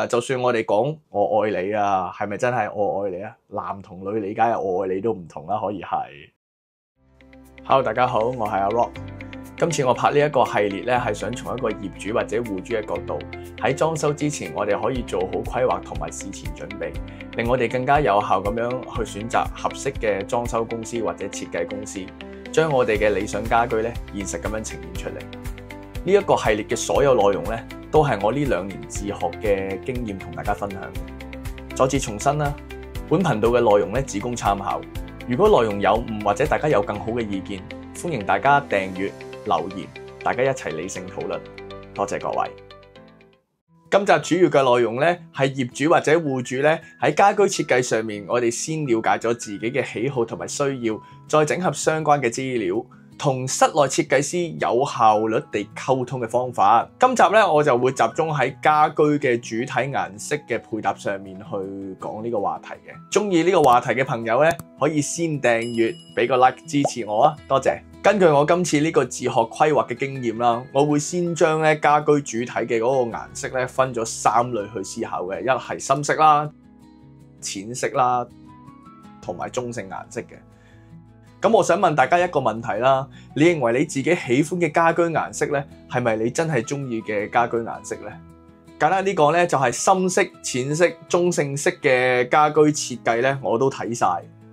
就算我哋講我愛你啊，係咪真係我愛你啊？男同女理解嘅我愛你都唔同啦，可以係。Hello， 大家好，我係阿 Rock。今次我拍呢一個系列咧，係想從一個業主或者戶主嘅角度，喺裝修之前，我哋可以做好規劃同埋事前準備，令我哋更加有效咁樣去選擇合適嘅裝修公司或者設計公司，將我哋嘅理想家居咧現實咁樣呈現出嚟。呢一個系列嘅所有內容咧，都係我呢2年自學嘅經驗同大家分享嘅。再次重申啦，本頻道嘅內容咧只供參考。如果內容有誤或者大家有更好嘅意見，歡迎大家訂閱留言，大家一齊理性討論。多謝各位。今集主要嘅內容咧，係業主或者戶主咧喺家居設計上面，我哋先了解咗自己嘅喜好同埋需要，再整合相關嘅資料，同室內設計師有效率地溝通嘅方法。今集咧，我就會集中喺家居嘅主體顏色嘅配搭上面去講呢個話題嘅。中意呢個話題嘅朋友咧，可以先訂閱，俾個 like 支持我啊！多謝。根據我今次呢個自學規劃嘅經驗啦，我會先將咧家居主體嘅嗰個顏色咧分咗3類去思考嘅，一係深色啦、淺色啦，同埋中性顏色嘅。咁我想問大家一個問題啦，你認為你自己喜歡嘅家居顏色咧，係咪你真係中意嘅家居顏色咧？簡單啲講咧，就係深色、淺色、中性色嘅家居設計咧，我都睇晒。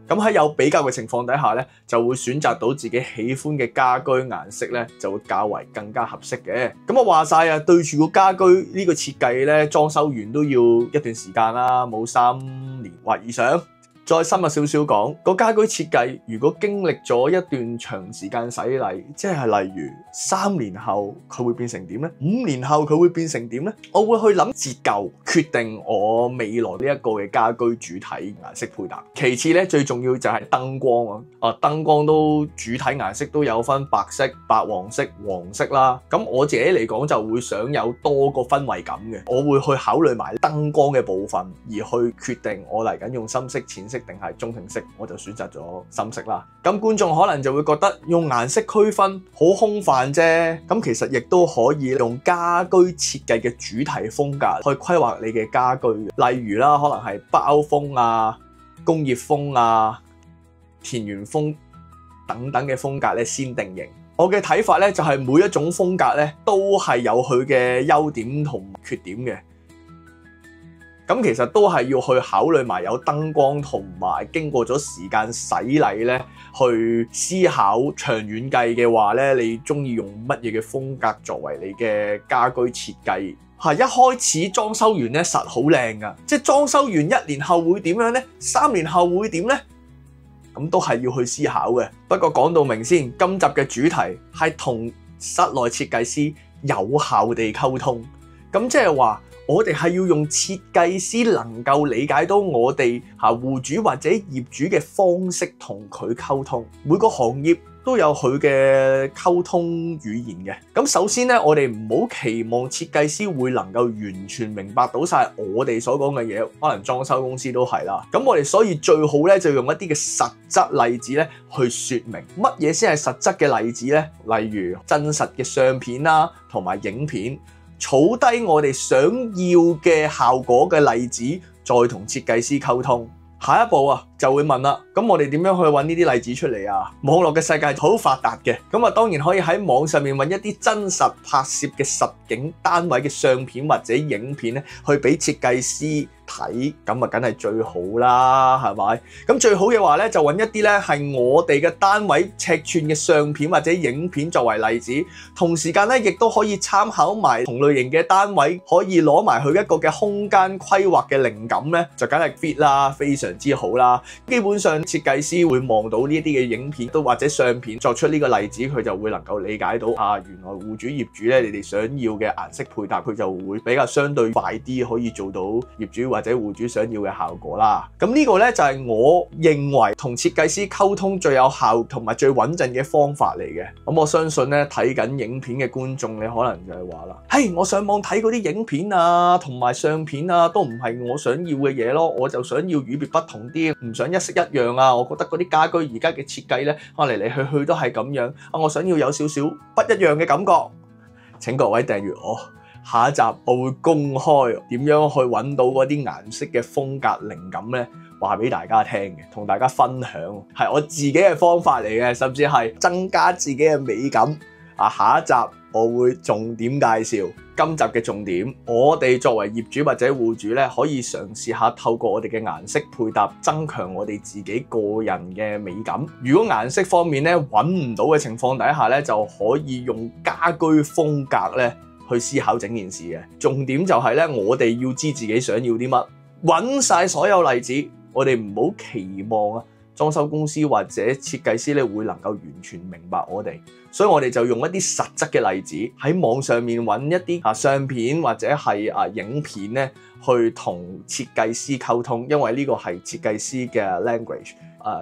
咁喺有比較嘅情況底下咧，就會選擇到自己喜歡嘅家居顏色咧，就會較為更加合適嘅。咁我話晒啊，對住個家居呢個設計咧，裝修完都要一段時間啦，冇3年或以上。再深入少少講，個家居設計如果經歷咗一段長時間洗禮，即係例如3年後佢會變成點呢？5年後佢會變成點呢？我會去諗折舊，決定我未來呢一個嘅家居主體顏色配搭。其次咧，最重要就係燈光啊，燈光都主體顏色都有分白色、白黃色、黃色啦。咁我自己嚟講就會想有多個氛圍感嘅，我會去考慮埋燈光嘅部分，而去決定我嚟緊用深色、淺色定係中性色，我就選擇咗深色啦。咁觀眾可能就會覺得用顏色區分好空泛啫。咁其實亦都可以用家居設計嘅主題風格去規劃你嘅家居。例如啦，可能係北歐風啊、工業風啊、田園風等等嘅風格咧，先定型。我嘅睇法咧就係每一種風格咧都係有佢嘅優點同缺點嘅。咁其實都係要去考慮埋有燈光同埋經過咗時間洗禮咧，去思考長遠計嘅話咧，你中意用乜嘢嘅風格作為你嘅家居設計？一開始裝修完咧實好靚噶，即係裝修完1年後會點樣呢？3年後會點呢？咁都係要去思考嘅。不過講到明先，今集嘅主題係同室內設計師有效地溝通，咁即係話，我哋係要用設計師能夠理解到我哋戶主或者業主嘅方式同佢溝通。每個行業都有佢嘅溝通語言嘅。咁首先咧，我哋唔好期望設計師會能夠完全明白到晒我哋所講嘅嘢，可能裝修公司都係啦。咁我哋所以最好咧就用一啲嘅實質例子咧去說明乜嘢先係實質嘅例子咧，例如真實嘅相片啦，同埋影片。儲低我哋想要嘅效果嘅例子，再同設計師溝通。下一步就會問啦，咁我哋點樣去揾呢啲例子出嚟啊？網絡嘅世界好發達嘅，咁當然可以喺網上面揾一啲真實拍攝嘅實景單位嘅相片或者影片咧，去俾設計師睇，咁梗係最好啦，係咪？咁最好嘅話咧，就揾一啲咧係我哋嘅單位尺寸嘅相片或者影片作為例子，同時間咧亦都可以參考埋同類型嘅單位，可以攞埋佢一個嘅空間規劃嘅靈感咧，就梗係 fit 啦，非常之好啦。基本上設計師會望到呢啲嘅影片都或者相片，作出呢個例子，佢就會能夠理解到原來戶主業主咧，你哋想要嘅顏色配搭，佢就會比較相對快啲，可以做到業主或者戶主想要嘅效果啦。咁呢個咧就係我認為同設計師溝通最有效同埋最穩陣嘅方法嚟嘅。咁我相信咧睇緊影片嘅觀眾，你可能就係話啦，嘿，我上網睇嗰啲影片啊同埋相片啊都唔係我想要嘅嘢咯，我就想要與別不同啲，唔想一式一樣啊。我覺得嗰啲家居而家嘅設計咧，嚟嚟去去都係咁樣啊，我想要有少少不一樣嘅感覺。請各位訂閱我，下一集我會公開點樣去揾到嗰啲顏色嘅風格靈感咧，話俾大家聽嘅，同大家分享，係我自己嘅方法嚟嘅，甚至係增加自己嘅美感。下一集我會重點介紹。今集嘅重點，我哋作為業主或者戶主咧，可以嘗試下透過我哋嘅顏色配搭，增強我哋自己個人嘅美感。如果顏色方面咧揾唔到嘅情況底下咧，就可以用家居風格咧去思考整件事嘅。重點就係咧，我哋要知自己想要啲乜，揾晒所有例子，我哋唔好期望裝修公司或者設計師咧會能夠完全明白我哋，所以我哋就用一啲實質嘅例子喺網上面揾一啲相片或者係影片咧，去同設計師溝通，因為呢個係設計師嘅 language。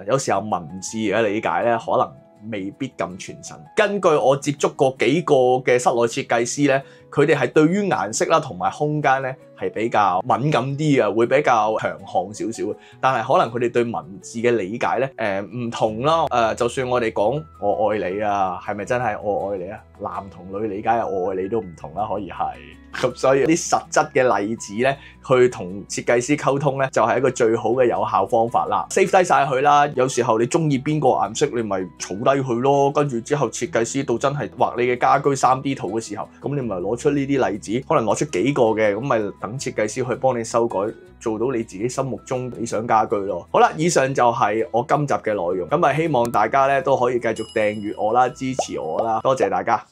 有時候文字嘅理解咧，可能未必咁全神。根據我接觸過幾個嘅室內設計師咧，佢哋係對於顏色啦同埋空間咧係比較敏感啲嘅，會比較強項少少。但係可能佢哋對文字嘅理解咧唔同啦。就算我哋講我愛你啊，係咪真係我愛你啊？男同女理解嘅我愛你都唔同啦，可以係。咁所以啲實質嘅例子咧，去同設計師溝通咧，就係一個最好嘅有效方法啦。save 低晒佢啦，有時候你中意邊個顏色，你咪儲低佢咯。跟住之後設計師到真係畫你嘅家居 3D 圖嘅時候，咁你咪攞出呢啲例子，可能攞出幾個嘅，咁咪等設計師去幫你修改，做到你自己心目中理想家居咯。好啦，以上就係我今集嘅內容，咁咪希望大家咧都可以繼續訂閱我啦，支持我啦，多謝大家。